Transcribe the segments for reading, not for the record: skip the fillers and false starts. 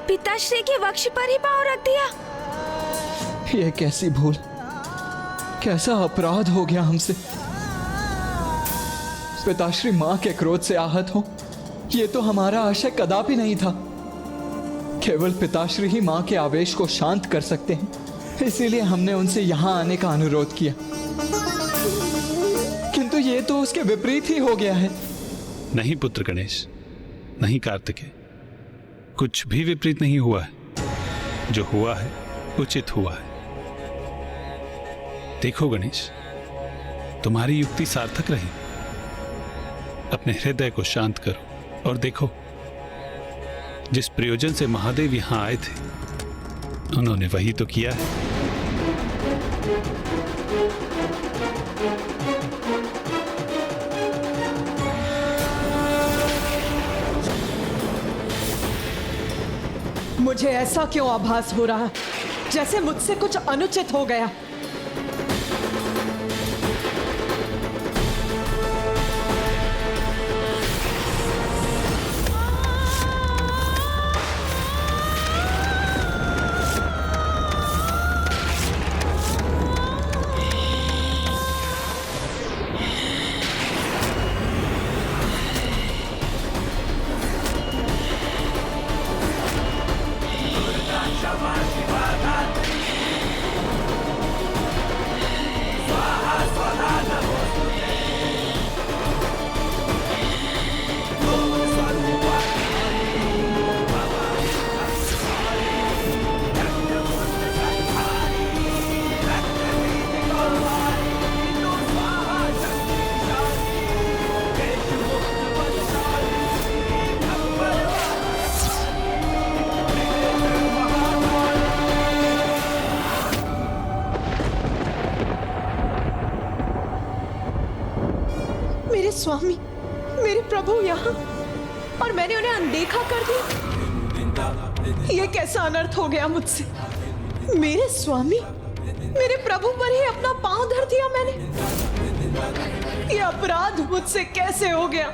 पिताश्री के वक्ष पर ही पाँव रख दिया। ये कैसी भूल, कैसा अपराध हो गया हमसे। पिताश्री मां के क्रोध से आहत हो, ये तो हमारा आशय कदापि नहीं था। केवल पिताश्री ही मां के आवेश को शांत कर सकते हैं, इसीलिए हमने उनसे यहां आने का अनुरोध किया। किंतु ये तो उसके विपरीत ही हो गया है। नहीं पुत्र गणेश, नहीं कार्तिकेय, कुछ भी विपरीत नहीं हुआ है। जो हुआ है उचित हुआ है। देखो गणेश, तुम्हारी युक्ति सार्थक रही। अपने हृदय को शांत करो और देखो, जिस प्रयोजन से महादेव यहां आए थे, उन्होंने वही तो किया है। मुझे ऐसा क्यों आभास हो रहा, जैसे मुझसे कुछ अनुचित हो गया। मेरे स्वामी, मेरे प्रभु यहाँ, और मैंने उन्हें अनदेखा कर दिया। ये कैसा अनर्थ हो गया मुझसे। मेरे स्वामी, मेरे प्रभु पर ही अपना पांव धर दिया मैंने। ये अपराध मुझसे कैसे हो गया।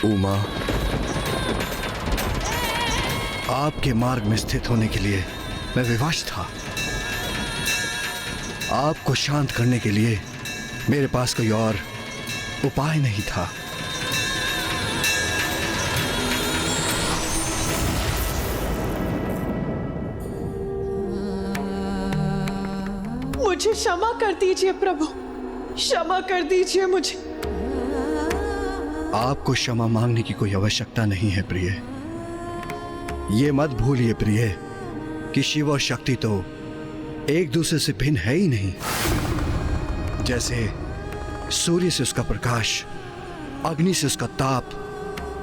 उमा, आपके मार्ग में स्थित होने के लिए मैं विवश था। आपको शांत करने के लिए मेरे पास कोई और उपाय नहीं था। मुझे क्षमा कर दीजिए प्रभु, क्षमा कर दीजिए मुझे। आपको क्षमा मांगने की कोई आवश्यकता नहीं है प्रिय। ये मत भूलिए प्रिय कि शिव और शक्ति तो एक दूसरे से भिन्न है ही नहीं। जैसे सूर्य से उसका प्रकाश, अग्नि से उसका ताप,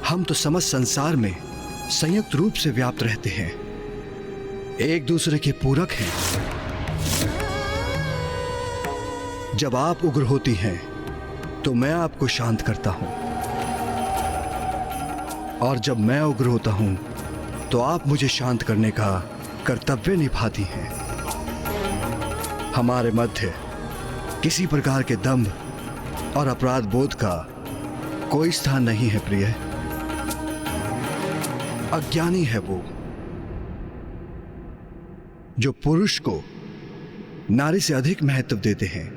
हम तो समस्त संसार में संयुक्त रूप से व्याप्त रहते हैं, एक दूसरे के पूरक हैं। जब आप उग्र होती हैं तो मैं आपको शांत करता हूं, और जब मैं उग्र होता हूं तो आप मुझे शांत करने का कर्तव्य निभाती हैं। हमारे मध्य किसी प्रकार के दंभ और अपराध बोध का कोई स्थान नहीं है प्रिय। अज्ञानी है वो जो पुरुष को नारी से अधिक महत्व देते हैं।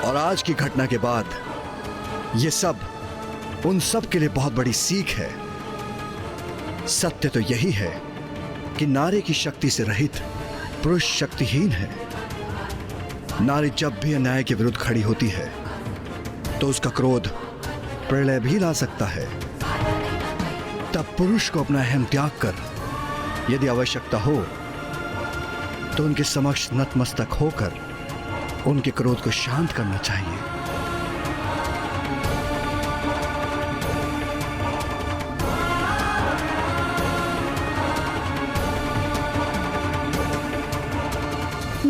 और आज की घटना के बाद ये सब उन सब के लिए बहुत बड़ी सीख है। सत्य तो यही है कि नारी की शक्ति से रहित पुरुष शक्तिहीन है। नारी जब भी अन्याय के विरुद्ध खड़ी होती है तो उसका क्रोध प्रलय भी ला सकता है। तब पुरुष को अपना अहम त्याग कर यदि आवश्यकता हो तो उनके समक्ष नतमस्तक होकर उनके क्रोध को शांत करना चाहिए।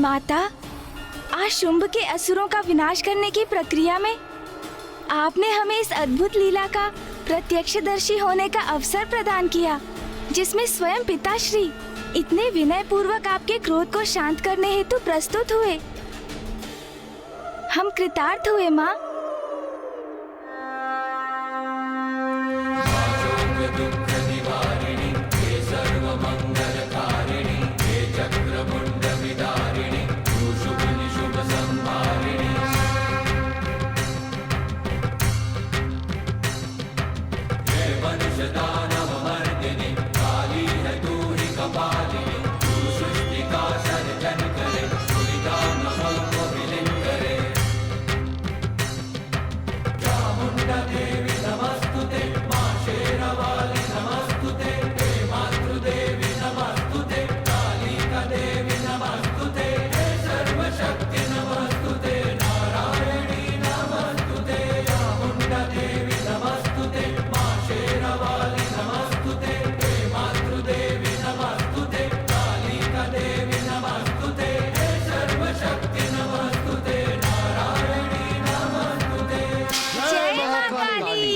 माता, आज शुंभ के असुरों का विनाश करने की प्रक्रिया में आपने हमें इस अद्भुत लीला का प्रत्यक्षदर्शी होने का अवसर प्रदान किया, जिसमें स्वयं पिताश्री इतने विनय पूर्वक आपके क्रोध को शांत करने हेतु प्रस्तुत हुए। हम कृतार्थ हुए माँ।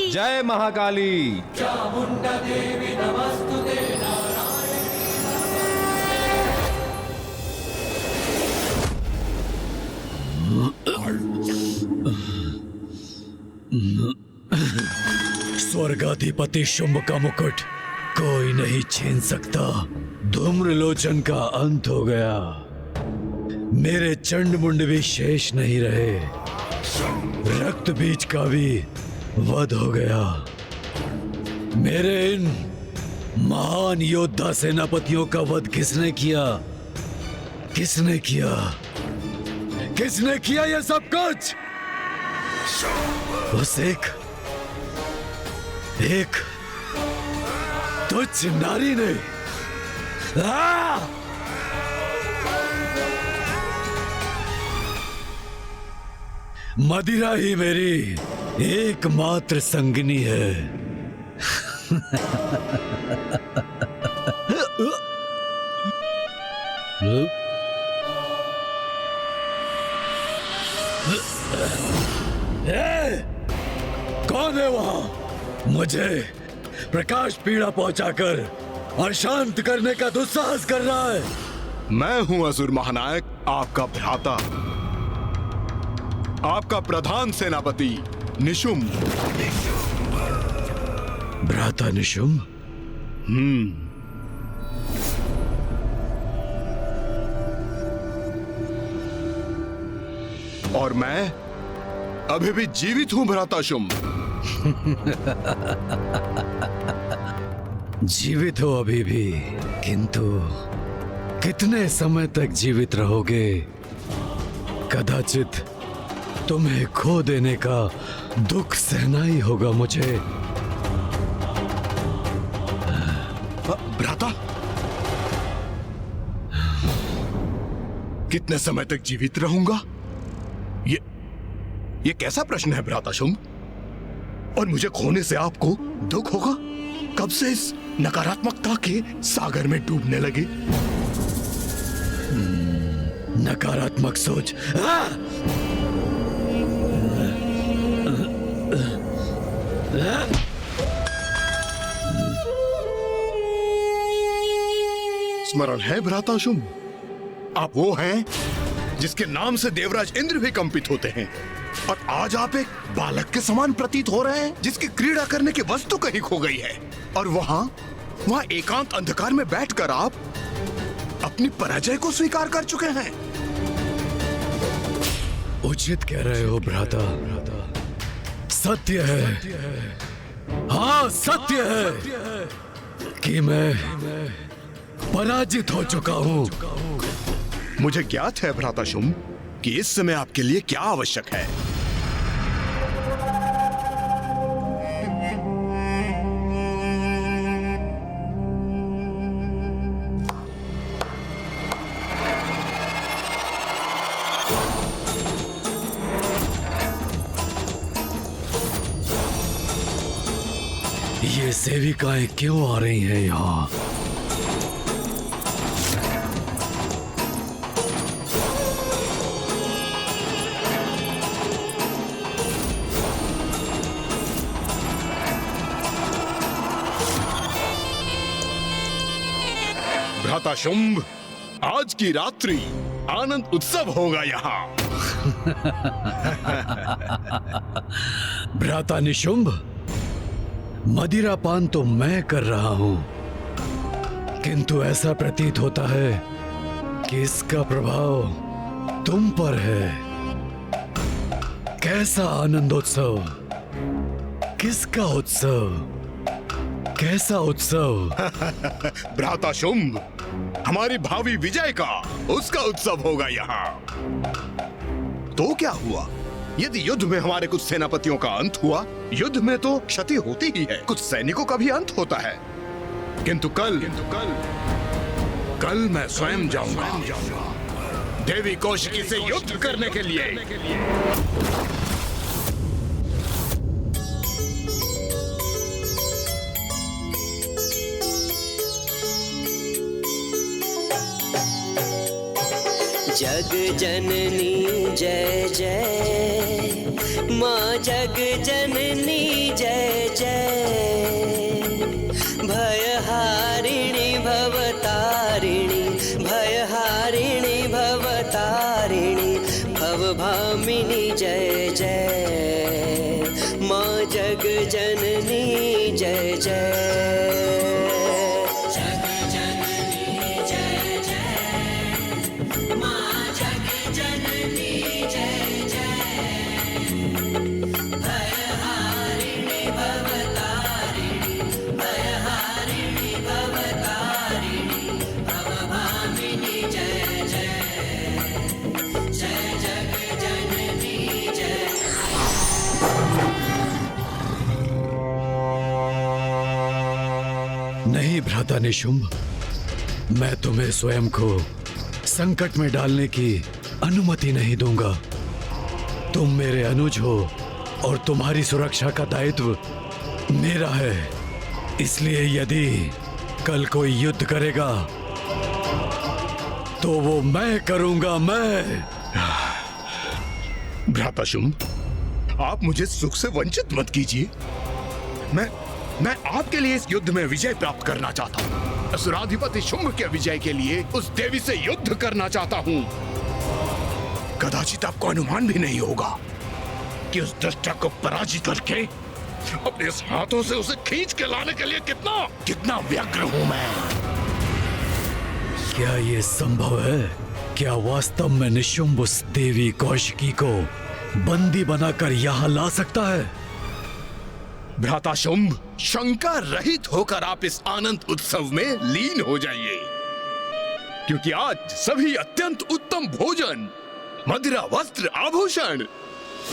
जय महाकाली। चामुंडा देवी नमस्तुते। स्वर्गाधिपति शुंभ का मुकुट कोई नहीं छीन सकता। धूम्रलोचन का अंत हो गया, मेरे चंड मुंड भी शेष नहीं रहे, रक्त बीज का भी वध हो गया। मेरे इन महान योद्धा सेनापतियों का वध किसने किया? किसने किया? किसने किया ये सब कुछ? बस एक तुच्छ नारी ने। मदिरा ही मेरी एकमात्र संगिनी है। कौन है वहां? मुझे प्रकाश पीड़ा पहुंचाकर अशांत करने का दुस्साहस कर रहा है। मैं हूं असुर महानायक, आपका भ्राता, आपका प्रधान सेनापति निशुंभ। भ्राता निशुंभ? और मैं अभी भी जीवित हूं भ्राता शुंभ। जीवित हो अभी भी, किंतु कितने समय तक जीवित रहोगे? कदाचित तुम्हें खो देने का दुख सहना ही होगा मुझे। भ्राता, कितने समय तक जीवित रहूंगा? ये कैसा प्रश्न है भ्राता शुंभ? और मुझे खोने से आपको दुख होगा? कब से इस नकारात्मकता के सागर में डूबने लगे? नकारात्मक सोच। स्मरण है भ्राता शुंभ, आप वो हैं जिसके नाम से देवराज इंद्र भी कंपित होते हैं, और आज आप एक बालक के समान प्रतीत हो रहे हैं जिसकी क्रीड़ा करने की वस्तु कहीं खो गई है। और वहां एकांत अंधकार में बैठकर आप अपनी पराजय को स्वीकार कर चुके हैं। उचित कह रहे हो भ्राता, सत्य है, हाँ सत्य है कि मैं पराजित हो चुका हूं। मुझे ज्ञात है भ्राता शुंभ कि इस समय आपके लिए क्या आवश्यक है। ये सेविकाएं क्यों आ रही हैं यहाँ? भ्राता शुंभ, आज की रात्रि आनंद उत्सव होगा यहाँ। भ्राता निशुंभ, मदिरापान तो मैं कर रहा हूं, किंतु ऐसा प्रतीत होता है कि इसका प्रभाव तुम पर है। कैसा आनंदोत्सव, किसका उत्सव, कैसा उत्सव? भ्राता शुंभ, हमारी भावी विजय का, उसका उत्सव होगा यहाँ। तो क्या हुआ यदि युद्ध में हमारे कुछ सेनापतियों का अंत हुआ? युद्ध में तो क्षति होती ही है, कुछ सैनिकों का भी अंत होता है। किंतु कल मैं स्वयं जाऊंगा देवी कौशिकी से युद्ध करने के लिए। जग जननी जय जय, माँ जग जननी जय जय। भयहारिणी भवतारिणी, भयहारिणी भवतारिणी, भवभामिनी जय जय। माँ जग जननी जय जय। नहीं भ्राता निशुंभ, मैं तुम्हें स्वयं को संकट में डालने की अनुमति नहीं दूंगा। तुम मेरे अनुज हो और तुम्हारी सुरक्षा का दायित्व मेरा है। इसलिए यदि कल कोई युद्ध करेगा तो वो मैं करूंगा, मैं। भ्राता शुंभ, आप मुझे सुख से वंचित मत कीजिए। मैं आपके लिए इस युद्ध में विजय प्राप्त करना चाहता हूँ। असुराधिपति शुंभ के विजय के लिए उस देवी से युद्ध करना चाहता हूँ। कदाचित आपको अनुमान भी नहीं होगा कि उस दुष्ट को पराजित करके अपने इस हाथों से उसे खींच के लाने के लिए कितना व्यग्र हूँ मैं। क्या ये संभव है? क्या वास्तव में निशुंभ उस देवी कौशिकी को बंदी बनाकर यहाँ ला सकता है? भ्राता शुंभ, शंका रहित होकर आप इस आनंद उत्सव में लीन हो जाइए, क्योंकि आज सभी अत्यंत उत्तम भोजन, मदिरा, वस्त्र, आभूषण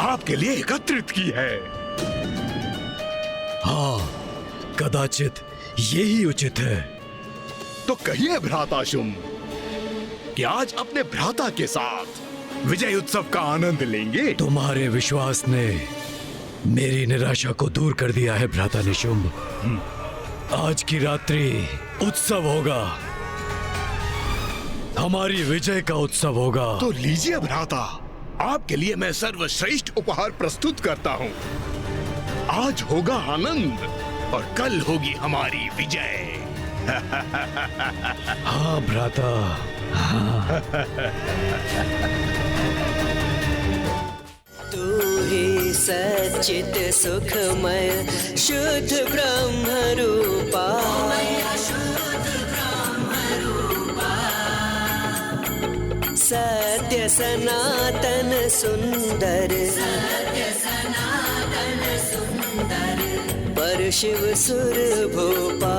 आपके लिए एकत्रित की है। हाँ, कदाचित यही उचित है। तो कहिए भ्राता शुंभ कि आज अपने भ्राता के साथ विजय उत्सव का आनंद लेंगे। तुम्हारे विश्वास ने मेरी निराशा को दूर कर दिया है भ्राता निशुंभ। आज की रात्रि उत्सव होगा, हमारी विजय का उत्सव होगा। तो लीजिए भ्राता, आपके लिए मैं सर्वश्रेष्ठ उपहार प्रस्तुत करता हूँ। आज होगा आनंद और कल होगी हमारी विजय। हाँ भ्राता, हाँ। तू ही सच्चित सुखमय शुद्ध ब्रह्म रूपा, सत्य सनातन सुंदर, पर शिव सुर भोपा।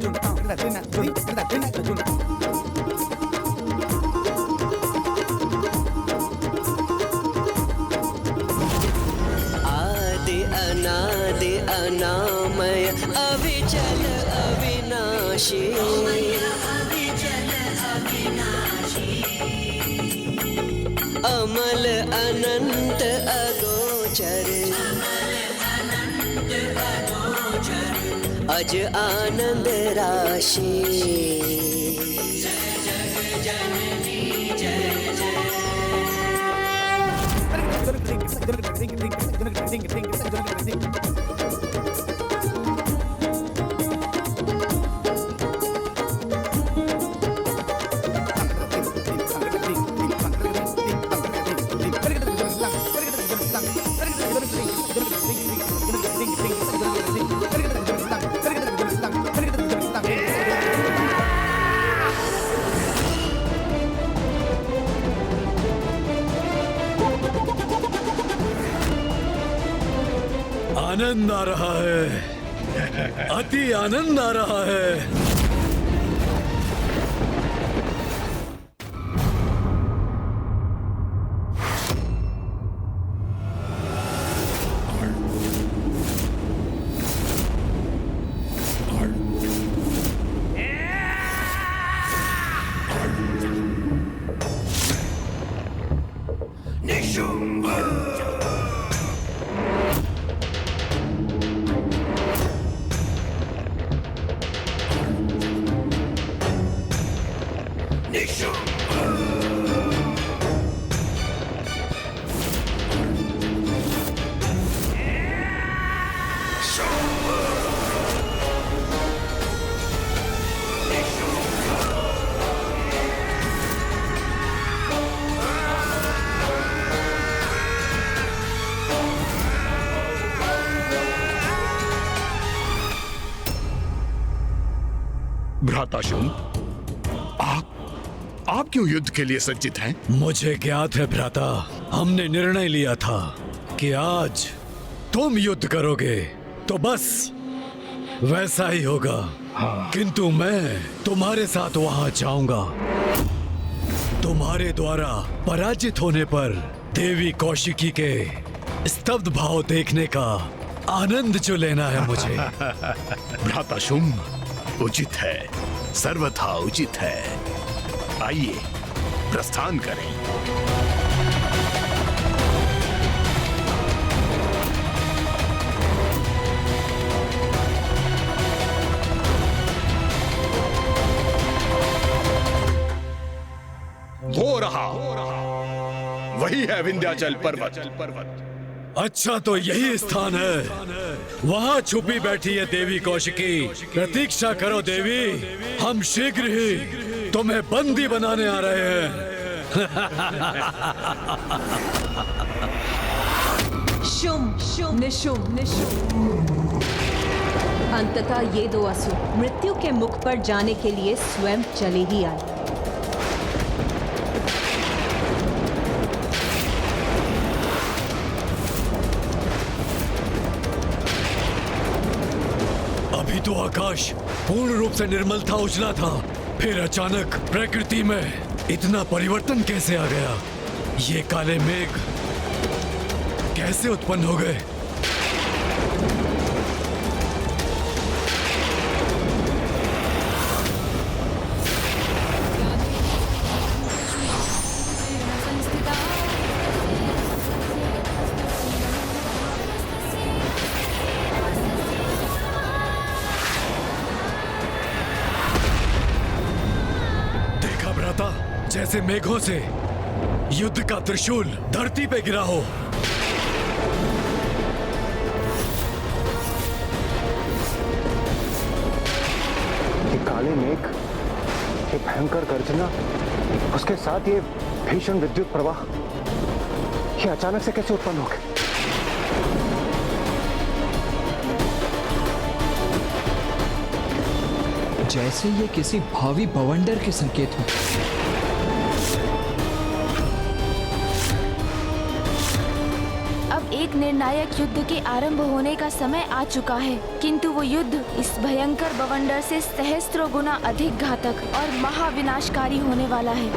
Ding, अमल अनंत अगोचर, अज आनंद राशि। आनंद आ रहा है, अति आनंद आ रहा है। भ्राताशुम, आप क्यों युद्ध के लिए सज्जित हैं? मुझे ज्ञात है भ्राता, हमने निर्णय लिया था कि आज तुम युद्ध करोगे तो बस वैसा ही होगा। किंतु मैं तुम्हारे साथ वहां जाऊंगा। तुम्हारे द्वारा पराजित होने पर देवी कौशिकी के स्तब्ध भाव देखने का आनंद जो लेना है मुझे। भ्राताशुम, उचित है, सर्वथा उचित है। आइए प्रस्थान करें। वो रहा, वही है विंध्याचल पर्वत। अच्छा, तो यही स्थान है। वहाँ छुपी बैठी है देवी कौशिकी। प्रतीक्षा करो देवी, हम शीघ्र ही तुम्हें बंदी बनाने आ रहे हैं। शुम शुम निशुम निशुम। अंततः ये दो असुर मृत्यु के मुख पर जाने के लिए स्वयं चले ही आए। अभी तो आकाश पूर्ण रूप से निर्मल था, उजला था, फिर अचानक प्रकृति में इतना परिवर्तन कैसे आ गया? ये काले मेघ कैसे उत्पन्न हो गए? जैसे मेघों से युद्ध का त्रिशूल धरती पे गिरा हो। ये काले मेघ, ये भयंकर गर्जना, उसके साथ ये भीषण विद्युत प्रवाह, ये अचानक से कैसे उत्पन्न हो गए? जैसे ये किसी भावी बवंडर के संकेत हो। एक निर्णायक युद्ध के आरंभ होने का समय आ चुका है, किंतु वो युद्ध इस भयंकर बवंडर से सहस्त्रों गुना अधिक घातक और महाविनाशकारी होने वाला है।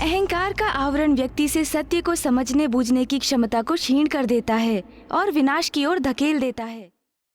अहंकार का आवरण व्यक्ति से सत्य को समझने बूझने की क्षमता को क्षीण कर देता है और विनाश की ओर धकेल देता है।